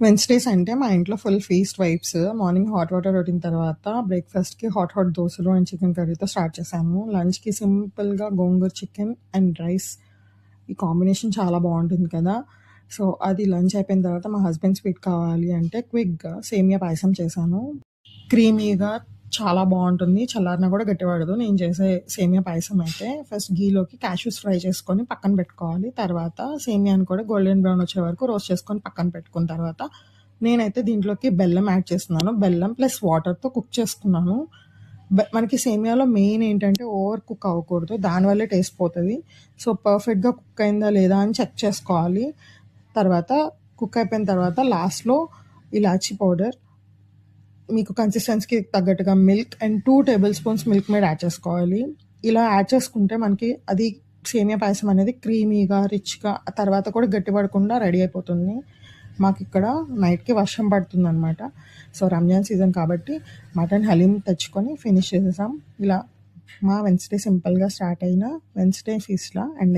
Wednesdays అంటే మా ఇంట్లో full feast vibes. Morning hot water routine తర్వాత బ్రేక్‌ఫాస్ట్‌కి హాట్ దోసలు అండ్ చికెన్ కర్రీతో స్టార్ట్ చేశాను. లంచ్‌కి సింపుల్‌గా గోంగూర చికెన్ అండ్ రైస్. ఈ కాంబినేషన్ చాలా బావుంటుంది కదా! సో, అది లంచ్ అయిపోయిన తర్వాత మా హస్బెండ్ స్వీట్ కావాలి అంటే క్విక్‌గా సేమియా పాయసం చేశాను. క్రీమీగా చాలా బావుంటుంది. చల్లారినా కూడా గట్టిపడదు. నేను చేసే సేమియా పాయసం అయితే ఫస్ట్ ఘీలోకి కాష్యూస్ ఫ్రై చేసుకొని పక్కన పెట్టుకోవాలి. తర్వాత సేమియాని కూడా గోల్డెన్ బ్రౌన్ వచ్చే వరకు రోస్ట్ చేసుకొని పక్కన పెట్టుకున్న తర్వాత నేనైతే దీంట్లోకి బెల్లం యాడ్ చేస్తున్నాను. బెల్లం ప్లస్ వాటర్‌తో కుక్ చేసుకున్నాను. మనకి సేమియాలో మెయిన్ ఏంటంటే ఓవర్ కుక్ అవ్వకూడదు. దానివల్లే టేస్ట్ పోతది. సో, పర్ఫెక్ట్‌గా కుక్ అయిందా లేదా అని చెక్ చేసుకోవాలి. తర్వాత కుక్ అయిపోయిన తర్వాత లాస్ట్‌లో ఇలాచీ పౌడర్, మీకు కన్సిస్టెన్సీకి తగ్గట్టుగా milk and 2 table spoons milk made add చేసుకోవాలి. ఇలా యాడ్ చేసుకుంటే మనకి అది సేమియా పాయసం అనేది క్రీమీగా, రిచ్‌గా తర్వాత కూడా గట్టిపడకుండా రెడీ అయిపోతుంది. మాకిక్కడ నైట్‌కి వర్షం పడుతుందనమాట. సో, రంజాన్ సీజన్ కాబట్టి మటన్ హలీం తెచ్చుకొని ఫినిష్ చేసేసాం. ఇలా మా వెన్స్‌డే సింపుల్‌గా స్టార్ట్ అయిన వెన్స్‌డే ఫీస్ట్‌లా ఎండ్